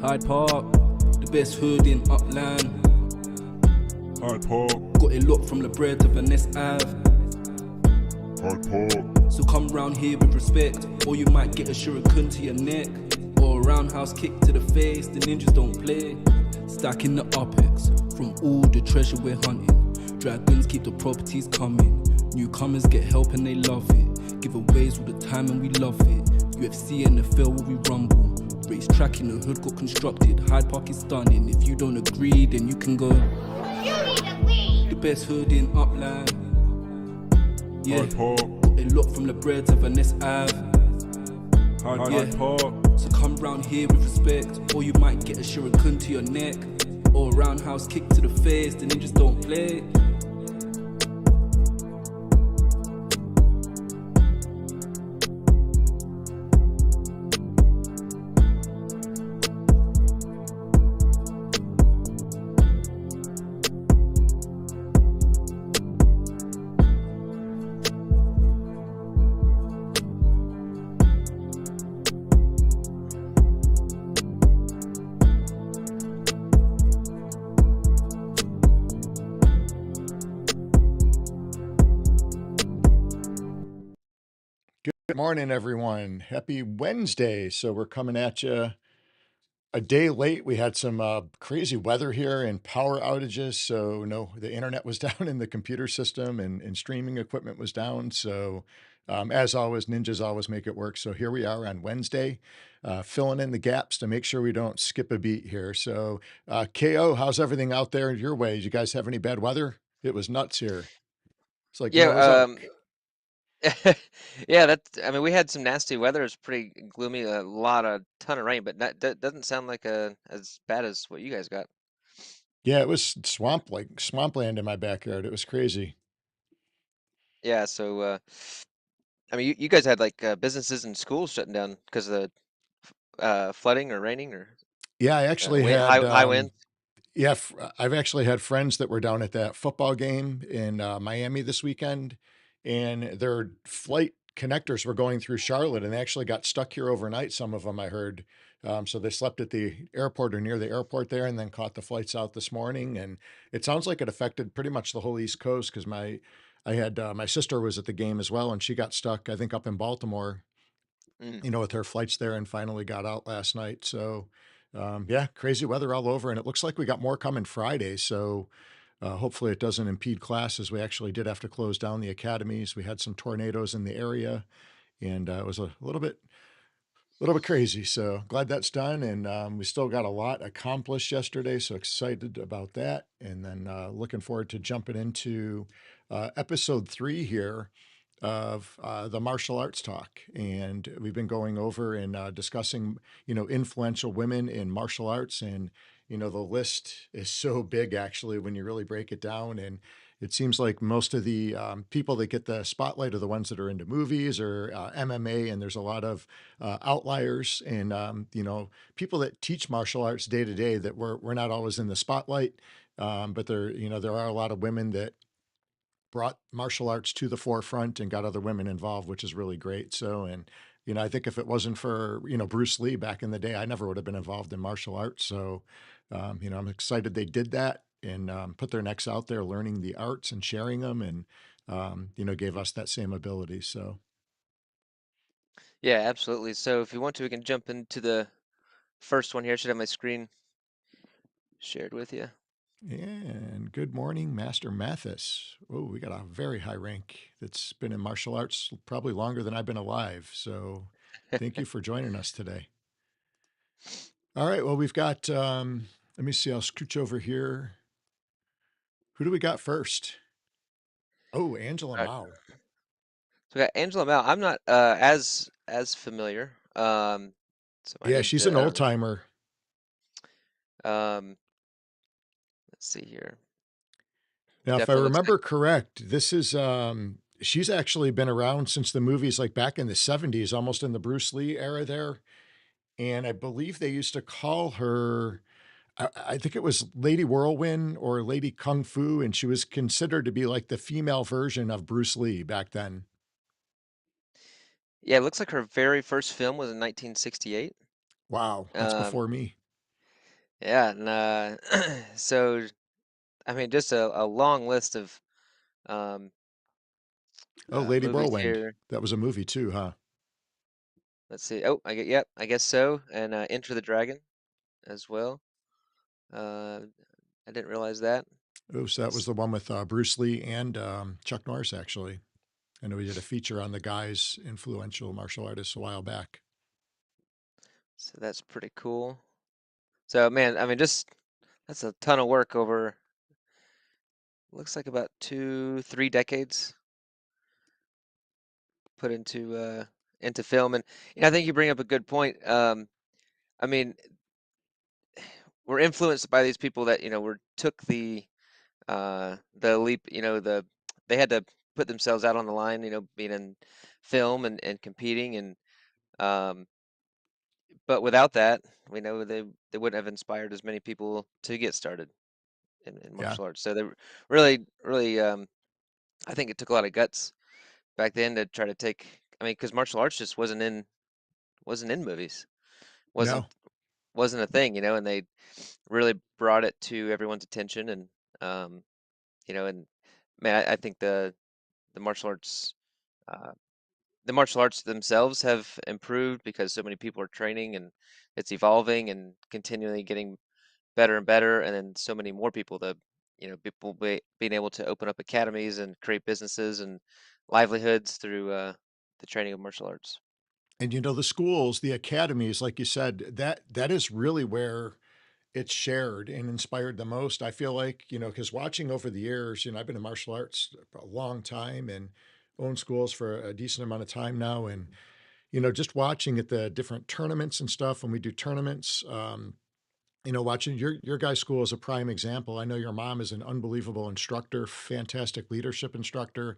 Hyde Park, the best hood in Upland. Hyde Park, Got it locked from the bread to Vanessa Ave. Hyde Park, So come round here with respect, or you might get a shuriken to your neck, or a roundhouse kick to the face. The ninjas don't play. Stacking the UPEX from all the treasure we're hunting. Dragons keep the properties coming. Newcomers get help and they love it. Giveaways all the time and we love it. UFC and the NFL where we rumble. Race track in the hood got constructed. Hyde Park is stunning. If you don't agree, then you can go. You need to leave. The best hood in Upland. Yeah, Hyde Park, got it locked from the bread to Vanessa Ave. Hyde Park, So come round here with respect, or you might get a shuriken to your neck, or a roundhouse kick to the face. The ninjas don't play. Good morning, everyone. Happy Wednesday. So we're coming at you a day late. We had some crazy weather here and power outages. So no, the internet was down in the computer system and streaming equipment was down. So as always, ninjas always make it work. So here we are on Wednesday, filling in the gaps to make sure we don't skip a beat here. So KO, how's everything out there your way? Did you guys have any bad weather? It was nuts here. It's like Noah's Yeah, Ark. yeah, I mean, we had some nasty weather. It was pretty gloomy, a ton of rain, but that doesn't sound like as bad as what you guys got. Yeah, it was swampland in my backyard. It was crazy. Yeah, so I mean, you guys had like businesses and schools shutting down because of the flooding or raining or Yeah, I actually wind, had, high winds. yeah, I've actually had friends that were down at that football game in Miami this weekend, and their flight connectors were going through Charlotte, and they actually got stuck here overnight. Some of them I heard, so they slept at the airport or near the airport there, and then caught the flights out this morning. And it sounds like it affected pretty much the whole East Coast because I had my sister was at the game as well, and she got stuck, I think, up in Baltimore, Mm. with her flights there and finally got out last night. So, yeah, crazy weather all over. And it looks like we got more coming Friday. So, hopefully it doesn't impede classes. We actually did have to close down the academies. We had some tornadoes in the area and it was a little bit crazy. So glad that's done. And we still got a lot accomplished yesterday. So excited about that. And then looking forward to jumping into episode 3 here of the martial arts talk. And we've been going over and discussing, influential women in martial arts. And, the list is so big, actually, when you really break it down. And it seems like most of the people that get the spotlight are the ones that are into movies or MMA. And there's a lot of outliers and, people that teach martial arts day to day that we're not always in the spotlight. But there are a lot of women that brought martial arts to the forefront and got other women involved, which is really great. So, and, I think if it wasn't for, Bruce Lee back in the day, I never would have been involved in martial arts. So, I'm excited they did that and put their necks out there learning the arts and sharing them and, gave us that same ability. So, Yeah, absolutely. So if you want to, we can jump into the first one here. I should have my screen shared with you. and good morning, Master Mathis. Oh, we got a very high rank that's been in martial arts probably longer than I've been alive. So thank you for joining us today. All right. Well, we've got, let me see, I'll scooch over here. Who do we got first? Oh, Angela All right. Mao. So we got Angela Mao. I'm not as familiar. So I Yeah, need she's an old to timer. let's see here. Now, if I Definitely looks like remember correct, this is, she's actually been around since the movies like back in the 70s, almost in the Bruce Lee era there. And I believe they used to call her, I think it was Lady Whirlwind or Lady Kung Fu, and she was considered to be like the female version of Bruce Lee back then. Yeah, it looks like her very first film was in 1968. Wow, that's Um, before me. yeah, and so I mean, just a long list of um, Oh, Lady movies Whirlwind. here. That was a movie too, huh? Let's see. Oh, yep, I guess so. And Enter the Dragon as well. Uh, I didn't realize that. Oh, so that was Let's, the one with Bruce Lee and Chuck Norris, actually. I know we did a feature on the guy's influential martial artists a while back. so that's pretty cool. So man, I mean, just that's a ton of work over. Looks like about 2, 3 decades put into film, and I think you bring up a good point. I mean, we're influenced by these people that were took the leap. They had to put themselves out on the line. Being in film and competing, and um, but without that, we know they wouldn't have inspired as many people to get started in Yeah. martial arts. So they really, really, I think it took a lot of guts back then to try to take. I mean, because martial arts just wasn't in movies, wasn't No. wasn't a thing, and they really brought it to everyone's attention, and um, and man, I think the martial arts, uh, the martial arts themselves have improved because so many people are training, and it's evolving and continually getting better and better, and then so many more people people being able to open up academies and create businesses and livelihoods through the training of martial arts. And the schools, the academies, like you said, that is really where it's shared and inspired the most. I feel like, because watching over the years, I've been in martial arts a long time and owned schools for a decent amount of time now. And, just watching at the different tournaments and stuff when we do tournaments, watching your guys' school is a prime example. I know your mom is an unbelievable instructor, fantastic leadership instructor,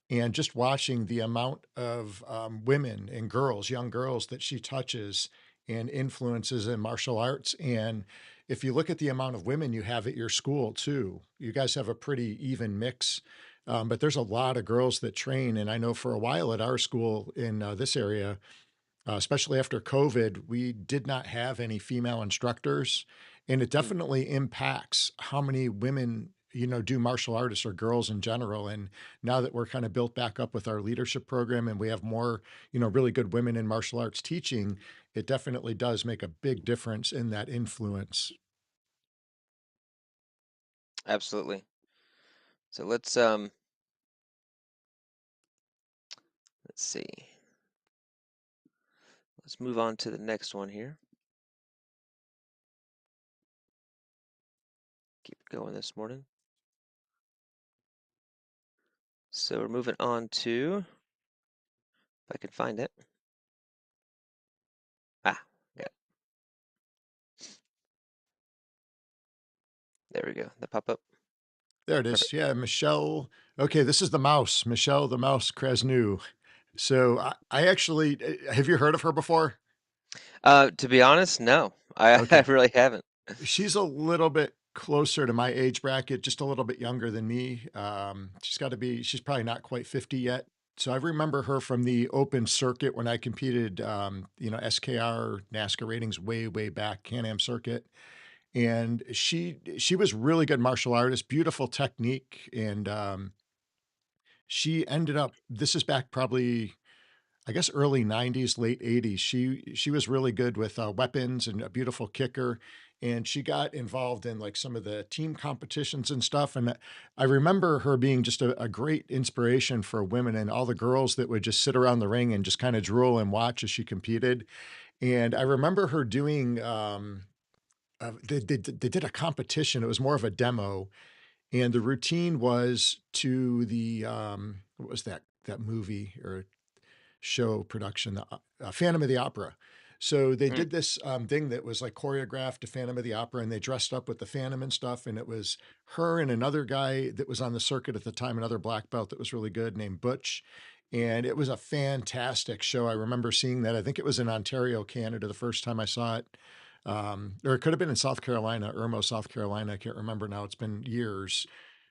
and just watching the amount of women and girls, young girls that she touches and influences in martial arts. And if you look at the amount of women you have at your school too, you guys have a pretty even mix. But there's a lot of girls that train. And I know for a while at our school in this area, especially after COVID, we did not have any female instructors, and it Mm, definitely impacts how many women, do martial artists or girls in general. And now that we're kind of built back up with our leadership program and we have more, really good women in martial arts teaching, it definitely does make a big difference in that influence. absolutely. So let's see. Let's move on to the next one here. Keep it going this morning. So we're moving on to, if I can find it. Ah, yeah, there we go. The pop-up. There it is. Perfect. Yeah, Michelle. Okay, this is the mouse, Michelle the Mouse Krasnu. So I actually, have you heard of her before? To be honest, no, I Okay. really haven't. She's a little bit closer to my age bracket, just a little bit younger than me. She's probably not quite 50 yet. So I remember her from the open circuit when I competed, SKR NASCAR ratings way, way back, Can-Am circuit. And she was really good martial artist, beautiful technique. And she ended up, this is back probably I guess early 90s, late 80s. She was really good with weapons and a beautiful kicker. And she got involved in like some of the team competitions and stuff. And I remember her being just a great inspiration for women and all the girls that would just sit around the ring and just kind of drool and watch as she competed. And I remember her doing, they did a competition. It was more of a demo. And the routine was to the, what was that movie or show production, the Phantom of the Opera. So they Mm, did this thing that was like choreographed to Phantom of the Opera, and they dressed up with the Phantom and stuff. And it was her and another guy that was on the circuit at the time, another black belt that was really good named Butch. And it was a fantastic show. I remember seeing that. I think it was in Ontario, Canada, the first time I saw it. Or it could have been in South Carolina, Irmo, South Carolina. I can't remember now. It's been years.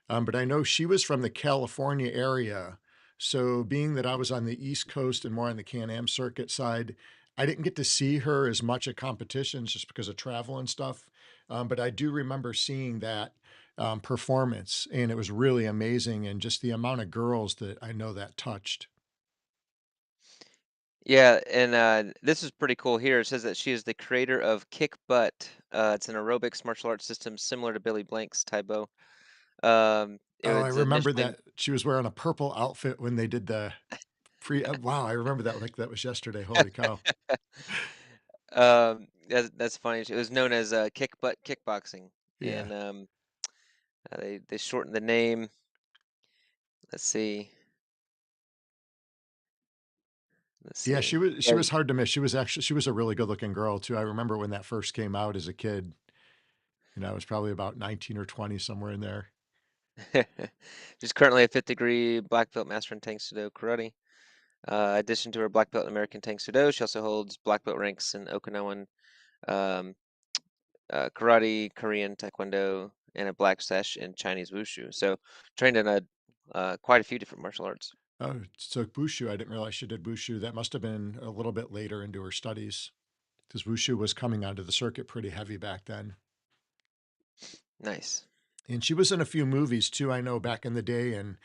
But I know she was from the California area. So being that I was on the East Coast and more on the Can-Am circuit side, I didn't get to see her as much at competitions just because of travel and stuff. But I do remember seeing that performance, and it was really amazing. And just the amount of girls that I know that touched. Yeah, and this is pretty cool here. It says that she is the creator of Kick Butt. It's an aerobics martial arts system similar to Billy Blank's Taibo. It Oh, I was remember initially that she was wearing a purple outfit when they did the wow, I remember that like that was yesterday. Holy cow. that's funny. It was known as Kick Butt Kickboxing, Yeah. and they shortened the name. Let's see. Let's Yeah, see. she Yeah. was hard to miss. She was a really good-looking girl too. I remember when that first came out as a kid, and I was probably about 19 or 20, somewhere in there. She's currently a fifth degree black belt master in Tang Sudo Karate. Addition to her black belt in American Tang Sudo, she also holds black belt ranks in Okinawan um, karate, Korean taekwondo, and a black sash in Chinese wushu. So trained in quite a few different martial arts. Oh, so Wushu, I didn't realize she did Wushu. That must have been a little bit later into her studies because Wushu was coming onto the circuit pretty heavy back then. Nice. And she was in a few movies too, I know back in the day. And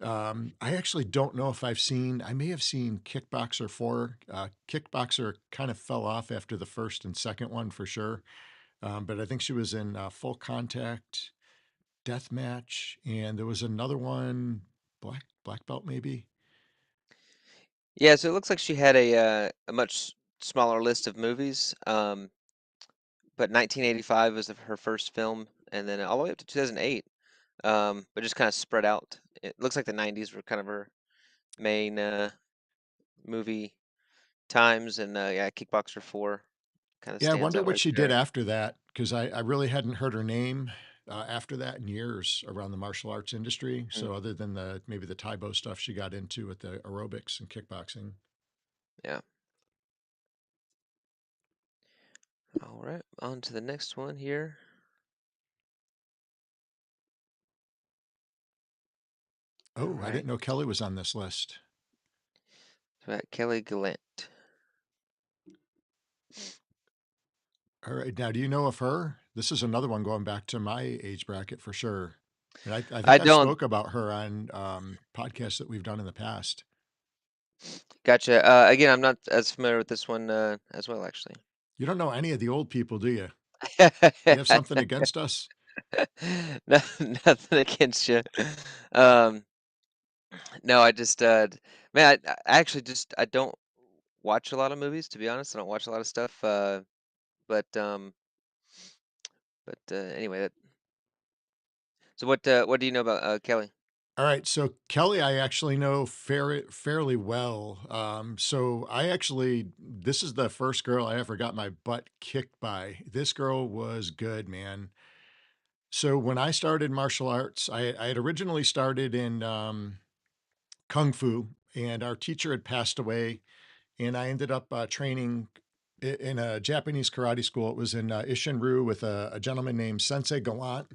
I actually don't know if I may have seen Kickboxer 4. Kickboxer kind of fell off after the first and second one for sure. But I think she was in Full Contact, Deathmatch, and there was another one, Black Belt maybe. Yeah, so it looks like she had a much smaller list of movies. But 1985 was her first film, and then all the way up to 2008. But just kind of spread out. It looks like the 90s were kind of her main movie times, and yeah, Kickboxer 4 kind of Yeah, I stands wonder out what right she did there. after that because I really hadn't heard her name after that in years around the martial arts industry. Mm, So other than the maybe the Taibo stuff she got into with the aerobics and kickboxing. yeah. All right, on to the next one here. All Oh, I right, didn't know Kelly was on this list. so we got Kelly Gallant. All right, now do you know of her? This is another one going back to my age bracket for sure. And I I think I've don't spoke about her on podcasts that we've done in the past. gotcha. Again, I'm not as familiar with this one as well, actually. You don't know any of the old people, do you? You have something against us? No, nothing against you. Um, no, I just, man, I actually just I don't watch a lot of movies, to be honest. I don't watch a lot of stuff. But um, but anyway, so what do you know about Kelly? All right, so Kelly, I actually know fairly well. So I actually, this is the first girl I ever got my butt kicked by. This girl was good, man. So when I started martial arts, I had originally started in Kung Fu, and our teacher had passed away, and I ended up training in a Japanese karate school. It was in Ishinru with a gentleman named Sensei Gallant.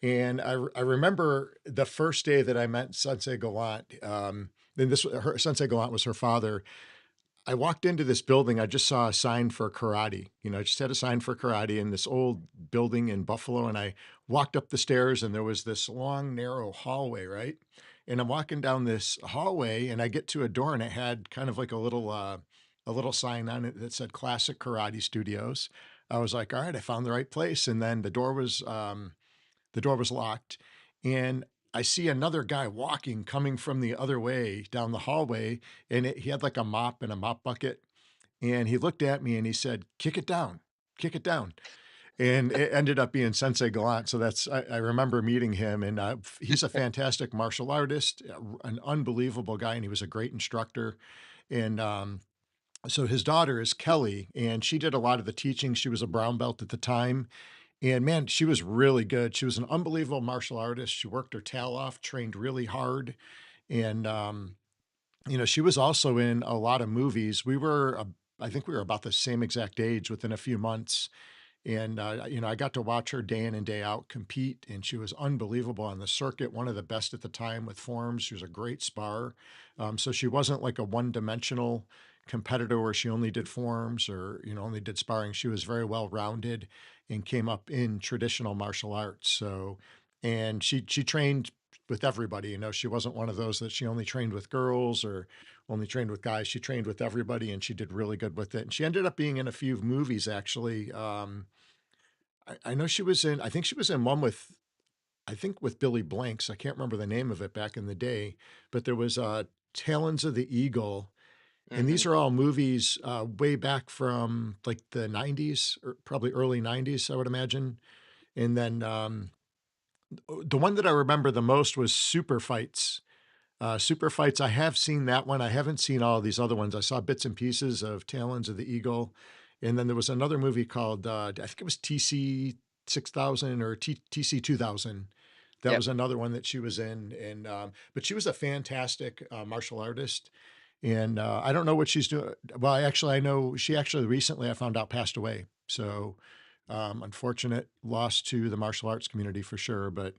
And I remember the first day that I met Sensei Gallant. Then Sensei Gallant was her father. I walked into this building. I just saw a sign for karate. You know, I just had a sign for karate in this old building in Buffalo. And I walked up the stairs, and there was this long, narrow hallway, right? And I'm walking down this hallway, and I get to a door, and it had kind of like a little sign on it that said Classic Karate Studios. I was like, all right, I found the right place. And then the door was locked, and I see another guy walking, coming from the other way down the hallway, and he had like a mop and a mop bucket. And he looked at me and he said, "Kick it down, kick it down." And it ended up being Sensei Gallant. So I remember meeting him, and he's a fantastic martial artist, an unbelievable guy, and he was a great instructor. And so his daughter is Kelly, and she did a lot of the teaching. She was a brown belt at the time, and man, she was really good. She was an unbelievable martial artist. She worked her tail off, trained really hard. And, she was also in a lot of movies. I think we were about the same exact age within a few months. And, I got to watch her day in and day out compete, and she was unbelievable on the circuit, one of the best at the time with forms. She was a great spar. So she wasn't like a one-dimensional competitor where she only did forms or, only did sparring. She was very well-rounded and came up in traditional martial arts. So, and she trained with everybody. She wasn't one of those that she only trained with girls or only trained with guys. She trained with everybody, and she did really good with it. And she ended up being in a few movies actually. I know she was in, I think she was in one with, I think with Billy Blanks. I can't remember the name of it back in the day, but there was Talons of the Eagle. And Hmm. these are all movies way back from like the 90s or probably early 90s, I would imagine. And then the one that I remember the most was Super Fights. Super Fights, I have seen that one. I haven't seen all of these other ones. I saw bits and pieces of Talons of the Eagle. And then there was another movie called, I think it was TC 6000 or TC 2000. That Yep. was another one that she was in. And, but she was a fantastic martial artist. And I don't know what she's doing. Well, I know she actually recently, I found out, passed away. So unfortunate loss to the martial arts community for sure. But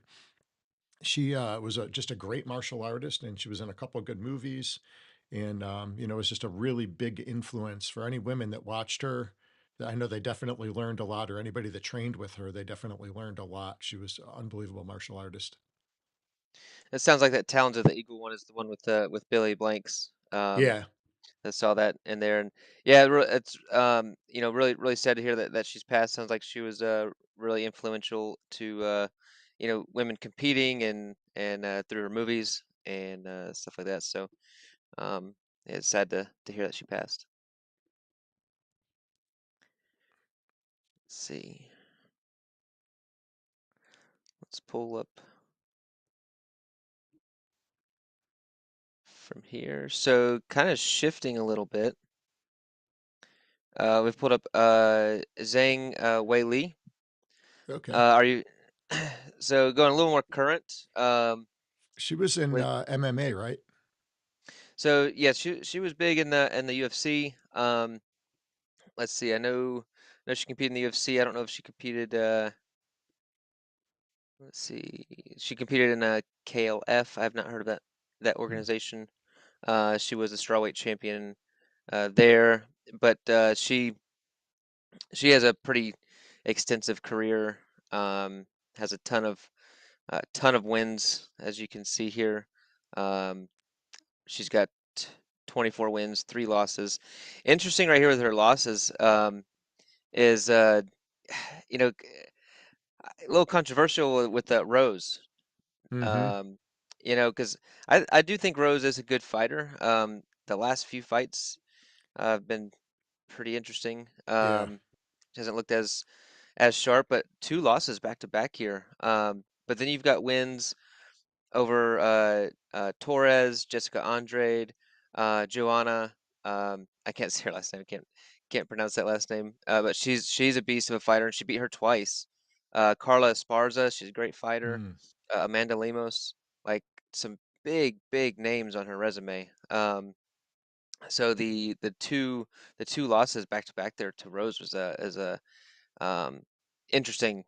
she was just a great martial artist, and she was in a couple of good movies, and was just a really big influence for any women that watched her. I know they definitely learned a lot, or anybody that trained with her, they definitely learned a lot. She was an unbelievable martial artist. It sounds like that Talons of the Eagle one is the one with Billy Blanks. Yeah. I saw that in there, and yeah, it's really really sad to hear that she's passed. Sounds like she was really influential to women competing and through her movies and stuff like that. So yeah, it's sad to hear that she passed. Let's see. Let's pull up from here. So kind of shifting a little bit. We've pulled up Zhang Wei Li. Okay. Are you so going a little more current? She was in With MMA, right? so yeah, she was big in the UFC. Let's see. I know she competed in the UFC. I don't know if she competed. Let's see. She competed in KLF. I have not heard of that Hmm. organization. She was a strawweight champion there, but she has a pretty extensive career. Um, has a ton of wins, as you can see here. Um, she's got 24 wins, 3 losses. Interesting right here with her losses is you know a little controversial with Rose. Mm-hmm. Um, because I do think Rose is a good fighter. The last few fights have been pretty interesting. Yeah. She hasn't looked as sharp, but 2 losses back to back here. But then you've got wins over Torres, Jessica Andrade, Joanna. I can't say her last name. Can't pronounce that last name. But she's a beast of a fighter, and she beat her twice. Carla Esparza, she's a great fighter. Mm. Amanda Lemos, like some big names on her resume. So the two losses back to back there to Rose was a is a um, interesting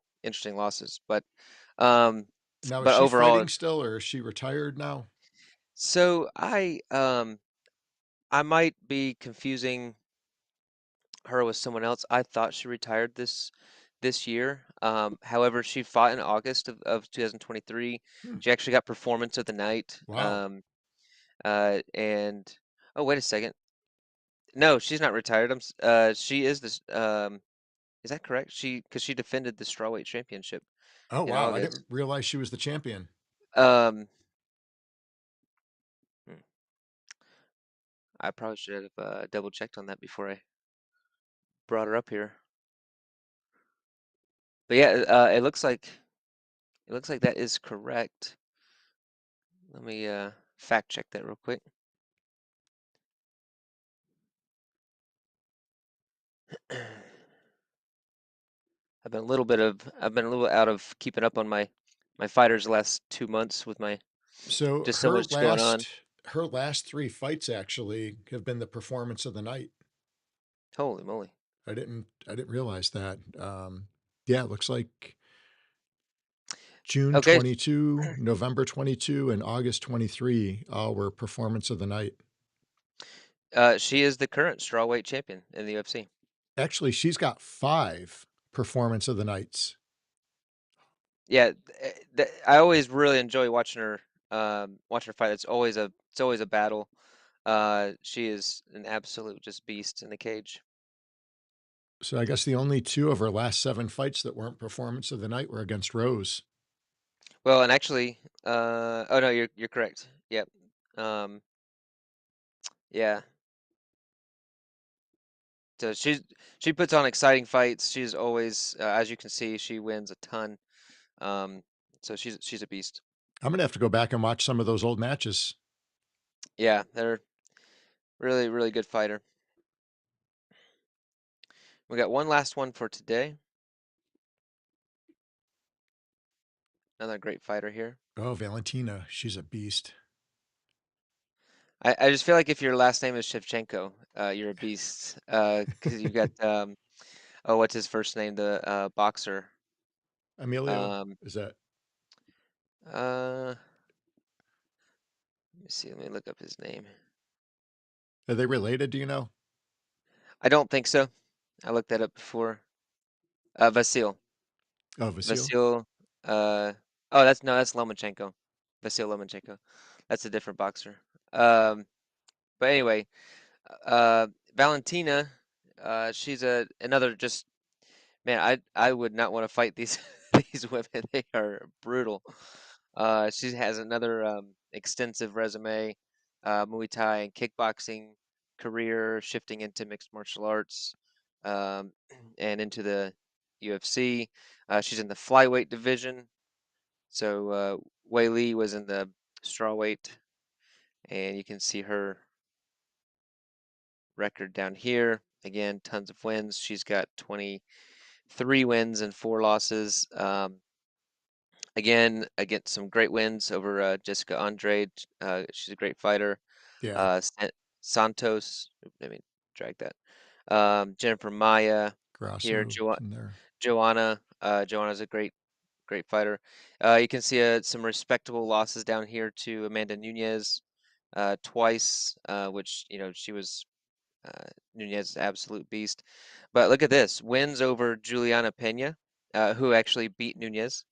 losses, um, Now, is but she overall, fighting still, or is she retired now? so I might be confusing her with someone else. I thought she retired this year. However, she fought in August of 2023. Hmm. She actually got performance of the night. Wow. And oh, wait a second. No, she's not retired. She is this. Is that correct? Because she defended the strawweight championship Oh, in wow. I didn't August. realize she was the champion. Um, hmm, I probably should have double checked on that before I brought her up here. But yeah, it looks like that is correct. Let me fact check that real quick. I've been a little out of keeping up on my fighters the last 2 months with my So just so much going on. her last three fights actually have been the performance of the night. Holy moly. I didn't realize that. Yeah, it looks like June Okay, 22, November 22, and August 23 all were performance of the night. she is the current strawweight champion in the UFC. Actually, she's got 5 performance of the nights. Yeah, I always really enjoy watching her fight. It's always a battle. She is an absolute just beast in the cage. So I guess the only 2 of her last 7 fights that weren't performance of the night were against Rose. Well, and actually, oh no, you're correct. Yep. Um, yeah. So she puts on exciting fights. She's always, as you can see, she wins a ton. Um, so she's a beast. I'm gonna have to go back and watch some of those old matches. Yeah, they're really really good fighter. We got one last one for today. Another great fighter here. Oh, Valentina, she's a beast. I just feel like if your last name is Shevchenko, you're a beast. Because you've got oh, what's his first name? The boxer. Emilio, Um, is that let me see. Let me look up his name. are they related, do you know? I don't think so. I looked that up before. Vasil. Oh, Vasil? Vasil. Uh, oh, that's Lomachenko. Vasil Lomachenko. That's a different boxer. Um, but anyway, Valentina. She's another just man. I would not want to fight these these women. They are brutal. She has another extensive resume, Muay Thai and kickboxing career, shifting into mixed martial arts, um, and into the UFC. She's in the flyweight division. So Wei Li was in the strawweight, and you can see her record down here. Again, tons of wins. She's got 23 wins and 4 losses. Again, against some great wins over Jessica Andrade. She's a great fighter. Yeah, Uh, San- Santos, let me drag that. Jennifer Maya here. Grasso in there. Joanna. Joanna's a great fighter. You can see some respectable losses down here to Amanda Nunez twice, which she was Nunez absolute beast. But look at this wins over Juliana Pena, who actually beat Nunez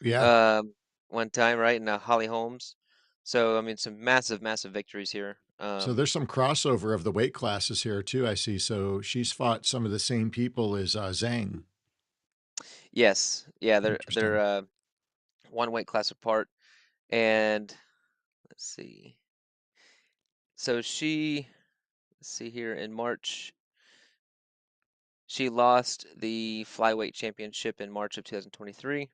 Yeah. um, one time, right? And Holly Holmes. So I mean, some massive victories here. So there's some crossover of the weight classes here too, I see. So she's fought some of the same people as Zhang. Yes, yeah, they're Interesting. one weight class apart. And let's see. So let's see here in March, she lost the flyweight championship in March of 2023.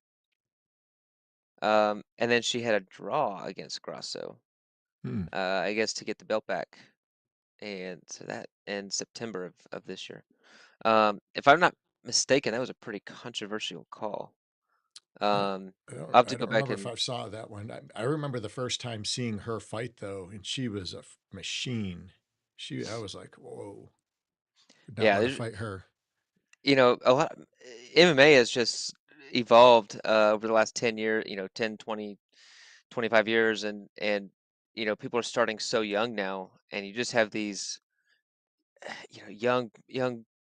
And then she had a draw against Grasso, Hmm. I guess to get the belt back. And so that in September of this year. If I'm not mistaken, that was a pretty controversial call. Uh, Um, I I'll don't, have I to go don't back remember if and I saw that one. I remember the first time seeing her fight though, and she was a machine. I was like, whoa, would not yeah, want to fight her. a lot MMA has just evolved over the last 10 years, 10, 20, 25 years and people are starting so young now and you just have these young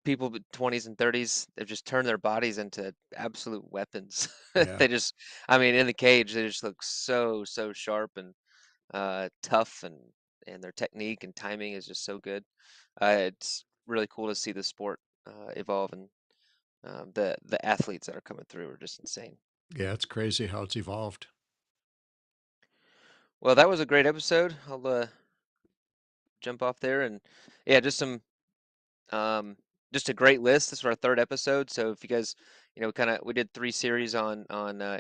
people 20s and 30s they've just turned their bodies into absolute weapons. Yeah. They just I mean in the cage they just look so sharp and tough and their technique and timing is just so good. It's really cool to see the sport evolve and the athletes that are coming through are just insane. Yeah, it's crazy how it's evolved. Well, that was a great episode. I'll jump off there and yeah, um, just a great list. This is our third episode, so if you guys, we did 3 series on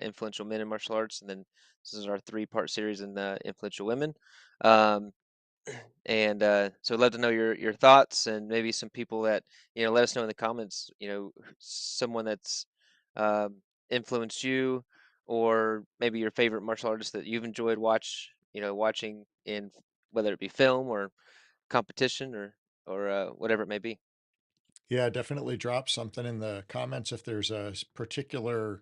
influential men in martial arts, and then this is our 3-part series in the influential women. Um, and so I'd love to know your thoughts and maybe some people that let us know in the comments. Someone that's um, influenced you, or maybe your favorite martial artist that you've enjoyed watching in whether it be film or competition or whatever it may be. Yeah, definitely drop something in the comments if there's a particular,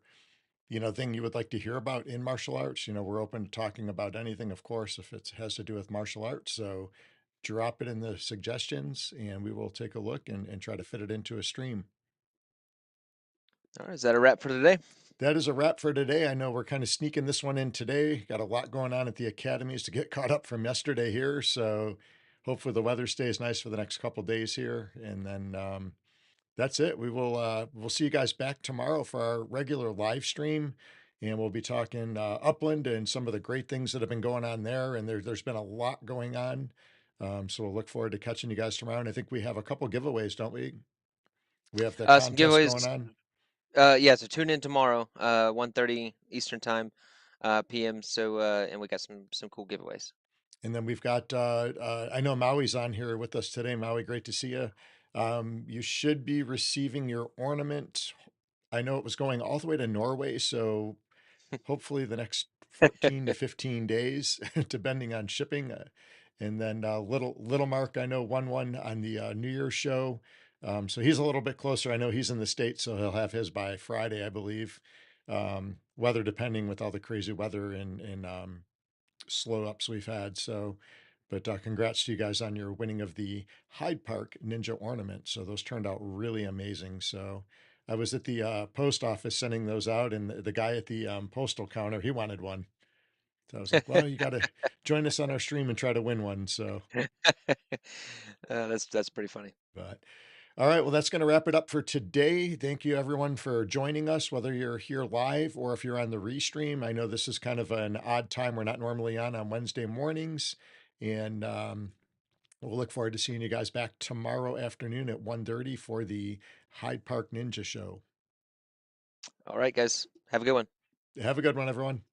thing you would like to hear about in martial arts. We're open to talking about anything, of course, if it has to do with martial arts. So drop it in the suggestions and we will take a look and try to fit it into a stream. All right, is that a wrap for today? That is a wrap for today. I know we're kind of sneaking this one in today. Got a lot going on at the academies to get caught up from yesterday here. So hopefully the weather stays nice for the next couple days here. And then that's it. We'll see you guys back tomorrow for our regular live stream. And we'll be talking Upland and some of the great things that have been going on there. And there's been a lot going on. So we'll look forward to catching you guys tomorrow. And I think we have a couple giveaways, don't we? We have the Some contest going giveaways. on. Yeah, so tune in tomorrow, 1:30 Eastern time, PM. So and we got some cool giveaways. And then we've got, I know Maui's on here with us today. Maui, great to see you. You should be receiving your ornament. I know it was going all the way to Norway, so hopefully the next 14 to 15 days, depending on shipping. And then little Mark, I know won one on the New Year's show. So he's a little bit closer. I know he's in the States, so he'll have his by Friday, I believe. Weather depending with all the crazy weather and slow ups we've had. So, but congrats to you guys on your winning of the Hyde Park Ninja ornament. So those turned out really amazing. So I was at the post office sending those out, and the guy at the postal counter, he wanted one. So I was like, well, you got to join us on our stream and try to win one. So, That's pretty funny. but all right, well, that's going to wrap it up for today. Thank you, everyone, for joining us, whether you're here live or if you're on the restream. I know this is kind of an odd time. We're not normally on Wednesday mornings. And we'll look forward to seeing you guys back tomorrow afternoon at 1:30 for the Hyde Park Ninja Show. All right, guys, have a good one. Have a good one, everyone.